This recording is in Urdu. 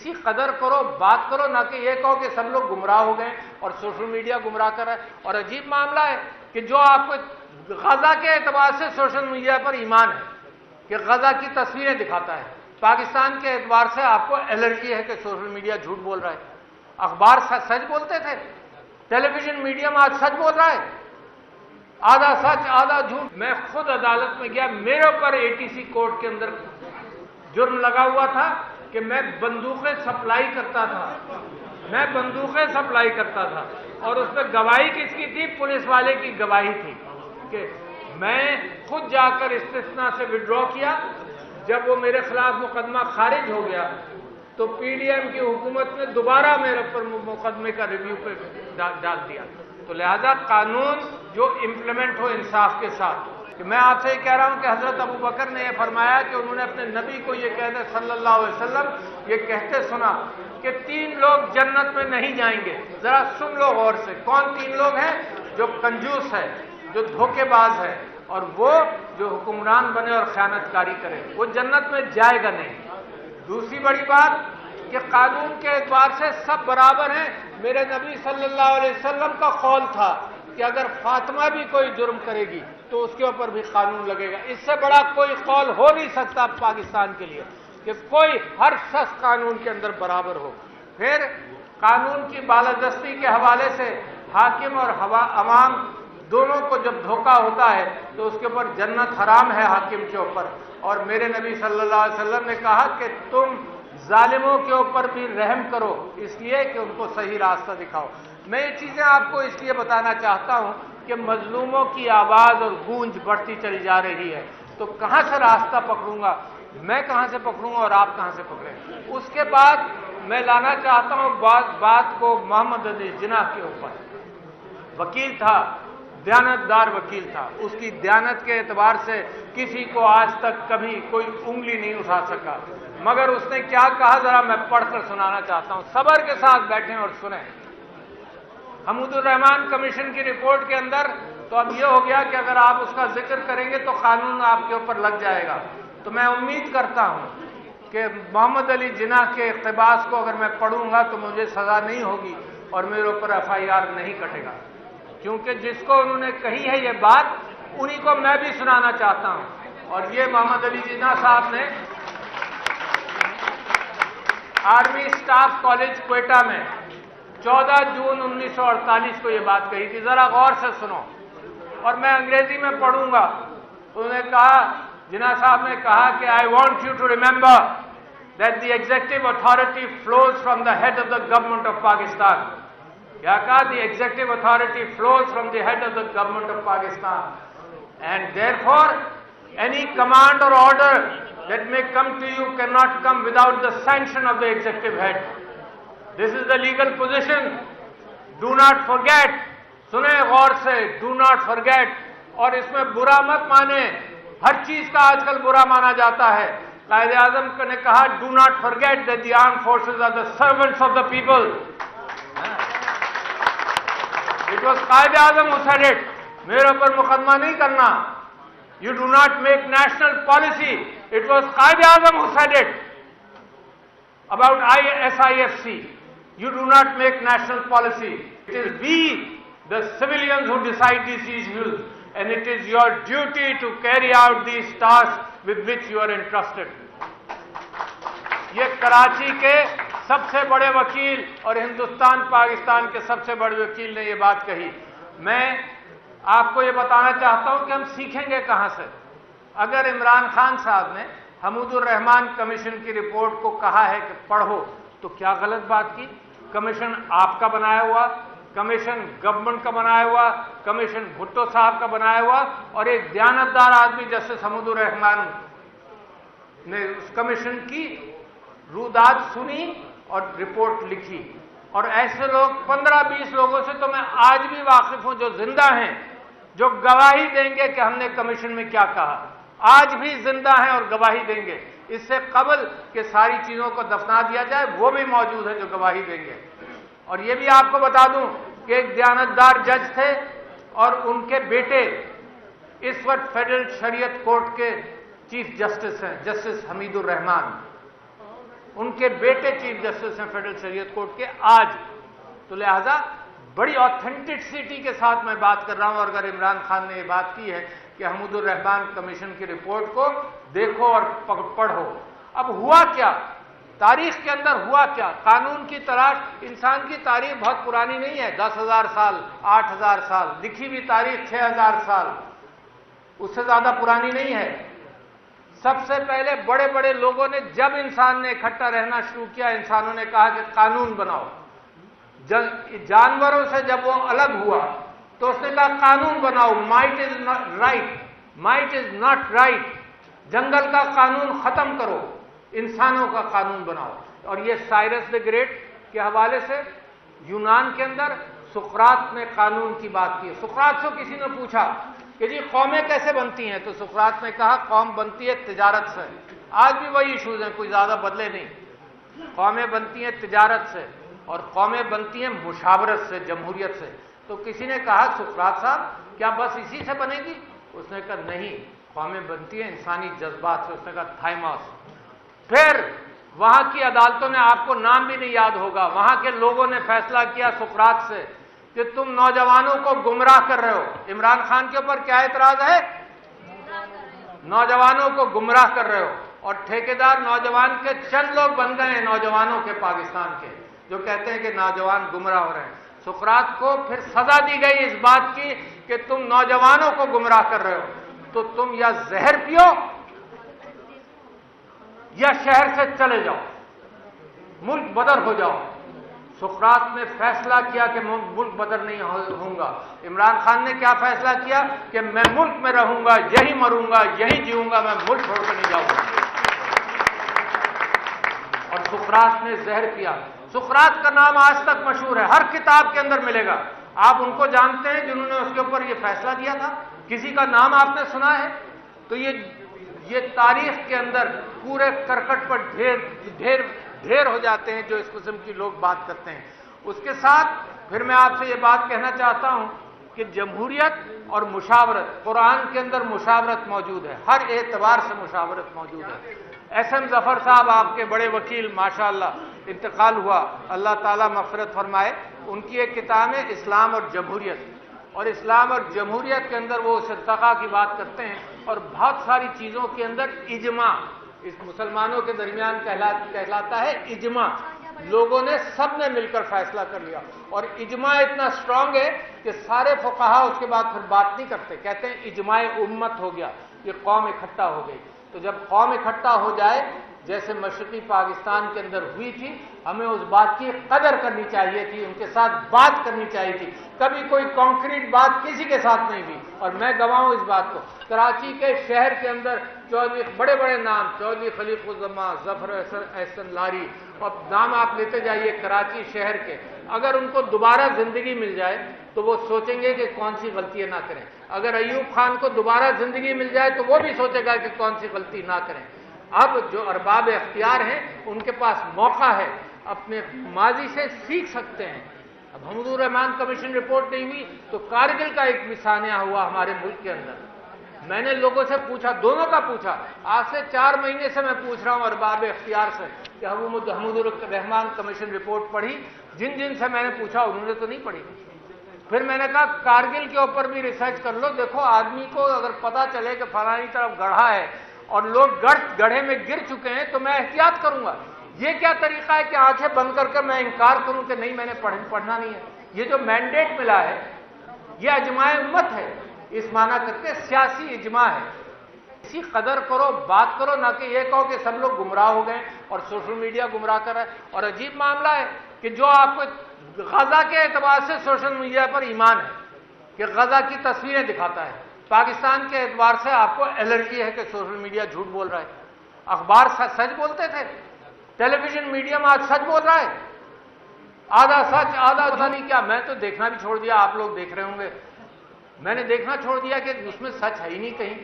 کی قدر کرو، بات کرو، نہ کہ یہ کہو کہ سب لوگ گمراہ ہو گئے اور سوشل میڈیا گمراہ کر رہا ہے۔ اور عجیب معاملہ ہے کہ جو آپ کو غزہ کے اعتبار سے سوشل میڈیا پر ایمان ہے کہ غزہ کی تصویریں دکھاتا ہے، پاکستان کے اعتبار سے آپ کو الرجی ہے کہ سوشل میڈیا جھوٹ بول رہا ہے۔ اخبار سچ بولتے تھے، ٹیلی ویژن میڈیم آج سچ بول رہا ہے، آدھا سچ آدھا جھوٹ۔ میں خود عدالت میں گیا، میرے اوپر ATC کورٹ کے اندر جرم لگا ہوا تھا کہ میں بندوقیں سپلائی کرتا تھا، اور اس پہ گواہی کس کی تھی؟ پولیس والے کی گواہی تھی کہ میں خود جا کر استثناء سے وڈرا کیا۔ جب وہ میرے خلاف مقدمہ خارج ہو گیا تو PDM کی حکومت نے دوبارہ میرے اوپر مقدمے کا ریویو پہ ڈال دیا۔ تو لہذا قانون جو امپلیمنٹ ہو انصاف کے ساتھ، کہ میں آپ سے یہ کہہ رہا ہوں کہ حضرت ابو بکر نے یہ فرمایا کہ انہوں نے اپنے نبی کو یہ کہتے صلی اللہ علیہ وسلم یہ کہتے سنا کہ 3 لوگ جنت میں نہیں جائیں گے۔ ذرا سن لو غور سے، کون 3 لوگ ہیں؟ جو کنجوس ہے، جو دھوکے باز ہے، اور وہ جو حکمران بنے اور خیانت کاری کرے، وہ جنت میں جائے گا نہیں۔ دوسری بڑی بات کہ قانون کے اعتبار سے سب برابر ہیں۔ میرے نبی صلی اللہ علیہ وسلم کا قول تھا کہ اگر فاطمہ بھی کوئی جرم کرے گی تو اس کے اوپر بھی قانون لگے گا۔ اس سے بڑا کوئی قول ہو نہیں سکتا پاکستان کے لیے کہ کوئی ہر شخص قانون کے اندر برابر ہو۔ پھر قانون کی بالادستی کے حوالے سے حاکم اور عوام دونوں کو جب دھوکہ ہوتا ہے تو اس کے اوپر جنت حرام ہے حاکم کے اوپر۔ اور میرے نبی صلی اللہ علیہ وسلم نے کہا کہ تم ظالموں کے اوپر بھی رحم کرو، اس لیے کہ ان کو صحیح راستہ دکھاؤ۔ میں یہ چیزیں آپ کو اس لیے بتانا چاہتا ہوں کہ مظلوموں کی آواز اور گونج بڑھتی چلی جا رہی ہے، تو کہاں سے راستہ پکڑوں گا؟ میں کہاں سے پکڑوں گا اور آپ کہاں سے پکڑیں؟ اس کے بعد میں لانا چاہتا ہوں بات کو محمد علی جناح کے اوپر۔ وکیل تھا، دیانتدار وکیل تھا، اس کی دیانت کے اعتبار سے کسی کو آج تک کبھی کوئی انگلی نہیں اٹھا سکا، مگر اس نے کیا کہا ذرا میں پڑھ کر سنانا چاہتا ہوں۔ صبر کے ساتھ بیٹھیں اور سنیں۔ حمود الرحمان کمیشن کی رپورٹ کے اندر تو اب یہ ہو گیا کہ اگر آپ اس کا ذکر کریں گے تو قانون آپ کے اوپر لگ جائے گا، تو میں امید کرتا ہوں کہ محمد علی جناح کے اقتباس کو اگر میں پڑھوں گا تو مجھے سزا نہیں ہوگی اور میرے اوپر FIR نہیں کٹے گا، کیونکہ جس کو انہوں نے کہی ہے یہ بات انہی کو میں بھی سنانا چاہتا ہوں۔ اور یہ محمد علی جناح صاحب نے آرمی اسٹاف کالج کوئٹہ میں 14 جون 1948 کو یہ بات کہی تھی، ذرا غور سے سنو، اور میں انگریزی میں پڑھوں گا۔ انہوں نے کہا، جناح صاحب نے کہا کہ I want you to remember that the executive authority flows from the head of the government of Pakistan. کیا کہا؟ The executive authority flows from the head of the government of Pakistan, and therefore any command or order that may come to you cannot come without the sanction of the executive head. This is the legal position. Do not forget. سنیں غور سے، do not forget. اور اس میں برا مت مانے، ہر چیز کا آج کل برا مانا جاتا ہے۔ قائد اعظم نے کہا do not forget that the armed forces are the servants of the people. It was Quaid Azam who said it. میرے اوپر مقدمہ نہیں کرنا۔ You do not make national policy. It was Quaid Azam who said it about SIFC. You do not make national policy. It is we, the civilians, who decide these issues, and it is your duty to carry out these tasks with which you are entrusted. یہ کراچی کے سب سے بڑے وکیل اور ہندوستان پاکستان کے سب سے بڑے وکیل نے یہ بات کہی۔ میں آپ کو یہ بتانا چاہتا ہوں کہ ہم سیکھیں گے کہاں سے؟ اگر عمران خان صاحب نے حمود الرحمان کمیشن کی رپورٹ کو کہا ہے کہ پڑھو، تو کیا غلط بات کی؟ کمیشن آپ کا بنایا ہوا، کمیشن گورنمنٹ کا بنایا ہوا، کمیشن بھٹو صاحب کا بنایا ہوا، اور ایک دیانتدار آدمی جسٹس حمود الرحمان نے اس کمیشن کی روداد سنی اور رپورٹ لکھی۔ اور ایسے لوگ 15-20 لوگوں سے تو میں آج بھی واقف ہوں جو زندہ ہیں، جو گواہی دیں گے کہ ہم نے کمیشن میں کیا کہا، آج بھی زندہ ہیں اور گواہی دیں گے۔ اس سے قبل کہ ساری چیزوں کو دفنا دیا جائے وہ بھی موجود ہیں جو گواہی دیں گے۔ اور یہ بھی آپ کو بتا دوں کہ ایک دیانتدار جج تھے اور ان کے بیٹے اس وقت فیڈرل شریعت کورٹ کے چیف جسٹس ہیں، جسٹس حمید الرحمان۔ ان کے بیٹے چیف جسٹس ہیں فیڈرل شریعت کورٹ کے آج. تو لہذا بڑی آتھینٹسٹی کے ساتھ میں بات کر رہا ہوں. اور اگر عمران خان نے یہ بات کی ہے کہ حمود الرحمان کمیشن کی رپورٹ کو دیکھو اور پڑھو. اب ہوا کیا تاریخ کے اندر ہوا کیا؟ قانون کی تلاش. انسان کی تاریخ بہت پرانی نہیں ہے، 10,000 سال 8,000 سال، لکھی ہوئی تاریخ 6,000 سال، اس سے زیادہ پرانی نہیں ہے. سب سے پہلے بڑے بڑے لوگوں نے جب انسان نے اکٹھا رہنا شروع کیا، انسانوں نے کہا کہ قانون بناؤ. جانوروں سے جب وہ الگ ہوا تو اس نے کہا قانون بناؤ. Might is right, might is not right. جنگل کا قانون ختم کرو، انسانوں کا قانون بناؤ. اور یہ سائرس دی گریٹ کے حوالے سے یونان کے اندر سقراط نے قانون کی بات کی. سقراط سے کسی نے پوچھا کہ جی قومیں کیسے بنتی ہیں؟ تو سقراط نے کہا قوم بنتی ہے تجارت سے. آج بھی وہی ایشوز ہیں، کوئی زیادہ بدلے نہیں. قومیں بنتی ہیں تجارت سے اور قومیں بنتی ہیں مشاورت سے، جمہوریت سے. تو کسی نے کہا سقراط صاحب کیا بس اسی سے بنے گی؟ اس نے کہا نہیں، قومیں بنتی ہیں انسانی جذبات سے. اس نے کہا تھائماس. پھر وہاں کی عدالتوں نے، آپ کو نام بھی نہیں یاد ہوگا، وہاں کے لوگوں نے فیصلہ کیا سقراط سے کہ تم نوجوانوں کو گمراہ کر رہے ہو. عمران خان کے اوپر کیا اعتراض ہے؟ نوجوانوں کو گمراہ کر رہے ہو. اور ٹھیکیدار نوجوان کے چند لوگ بن گئے ہیں نوجوانوں کے پاکستان کے، جو کہتے ہیں کہ نوجوان گمراہ ہو رہے ہیں. سقراط کو پھر سزا دی گئی اس بات کی کہ تم نوجوانوں کو گمراہ کر رہے ہو، تو تم یا زہر پیو یا شہر سے چلے جاؤ، ملک بدر ہو جاؤ. سقراط نے فیصلہ کیا کہ ملک بدر نہیں ہوں گا. عمران خان نے کیا فیصلہ کیا کہ میں ملک میں رہوں گا، یہی مروں گا، یہی جیوں گا، میں ملک چھوڑ کر نہیں جاؤں گا. اور سقراط نے زہر پیا. سقراط کا نام آج تک مشہور ہے، ہر کتاب کے اندر ملے گا. آپ ان کو جانتے ہیں جنہوں نے اس کے اوپر یہ فیصلہ دیا تھا؟ کسی کا نام آپ نے سنا ہے؟ تو یہ تاریخ کے اندر پورے کرکٹ پر ڈھیر ہو جاتے ہیں جو اس قسم کی لوگ بات کرتے ہیں. اس کے ساتھ پھر میں آپ سے یہ بات کہنا چاہتا ہوں کہ جمہوریت اور مشاورت، قرآن کے اندر مشاورت موجود ہے، ہر اعتبار سے مشاورت موجود ہے. ایس ایم ظفر صاحب آپ کے بڑے وکیل ماشاءاللہ انتقال ہوا، اللہ تعالیٰ مغفرت فرمائے. ان کی ایک کتاب ہے اسلام اور جمہوریت، اور اسلام اور جمہوریت کے اندر وہ ارتقاء کی بات کرتے ہیں. اور بہت ساری چیزوں کے اندر اجماع اس مسلمانوں کے درمیان کہلاتا ہے اجماع. لوگوں نے سب نے مل کر فیصلہ کر لیا، اور اجماع اتنا اسٹرانگ ہے کہ سارے فقہا اس کے بعد پھر بات نہیں کرتے، کہتے ہیں اجماع امت ہو گیا، یہ قوم اکٹھا ہو گئی. تو جب قوم اکٹھا ہو جائے جیسے مشرقی پاکستان کے اندر ہوئی تھی، ہمیں اس بات کی قدر کرنی چاہیے تھی، ان کے ساتھ بات کرنی چاہیے تھی. کبھی کوئی کانکریٹ بات کسی کے ساتھ نہیں ہوئی، اور میں گواہ ہوں اس بات کو. کراچی کے شہر کے اندر چودھری، بڑے بڑے نام، چودھری خلیق الزماں، ظفر احسن لاری، اور نام آپ لیتے جائیے کراچی شہر کے. اگر ان کو دوبارہ زندگی مل جائے تو وہ سوچیں گے کہ کون سی غلطیاں نہ کریں. اگر ایوب خان کو دوبارہ زندگی مل جائے تو وہ بھی سوچے گا کہ کون سی غلطی نہ کریں. اب جو ارباب اختیار ہیں ان کے پاس موقع ہے، اپنے ماضی سے سیکھ سکتے ہیں. اب حمود الرحمان کمیشن رپورٹ نہیں ہوئی تو کارگل کا ایک سانحہ ہوا ہمارے ملک کے اندر. میں نے لوگوں سے پوچھا، دونوں کا پوچھا، آج سے 4 مہینے سے میں پوچھ رہا ہوں ارباب اختیار سے کہ حمود الرحمان کمیشن رپورٹ پڑھی؟ جن سے میں نے پوچھا انہوں نے تو نہیں پڑھی. پھر میں نے کہا کارگل کے اوپر بھی ریسرچ کر لو. دیکھو آدمی کو اگر پتا چلے کہ فلانی طرف گڑھا ہے اور لوگ گڑھے میں گر چکے ہیں تو میں احتیاط کروں گا. یہ کیا طریقہ ہے کہ آنکھیں بند کر کے میں انکار کروں کہ نہیں میں نے پڑھنا نہیں ہے؟ یہ جو مینڈیٹ ملا ہے یہ اجماع امت ہے، اس معنی کرتے سیاسی اجماع ہے. اسی قدر کرو، بات کرو، نہ کہ یہ کہو کہ سب لوگ گمراہ ہو گئے اور سوشل میڈیا گمراہ کر رہا ہے. اور عجیب معاملہ ہے کہ جو آپ کو غزہ کے اعتبار سے سوشل میڈیا پر ایمان ہے کہ غزہ کی تصویریں دکھاتا ہے، پاکستان کے اعتبار سے آپ کو الرجی ہے کہ سوشل میڈیا جھوٹ بول رہا ہے. اخبار سچ بولتے تھے، ٹیلی ویژن میڈیم آج سچ بول رہا ہے، آدھا سچ آدھا پتہ نہیں کیا. میں تو دیکھنا بھی چھوڑ دیا، آپ لوگ دیکھ رہے ہوں گے، میں نے دیکھنا چھوڑ دیا کہ اس میں سچ ہے ہی نہیں کہیں.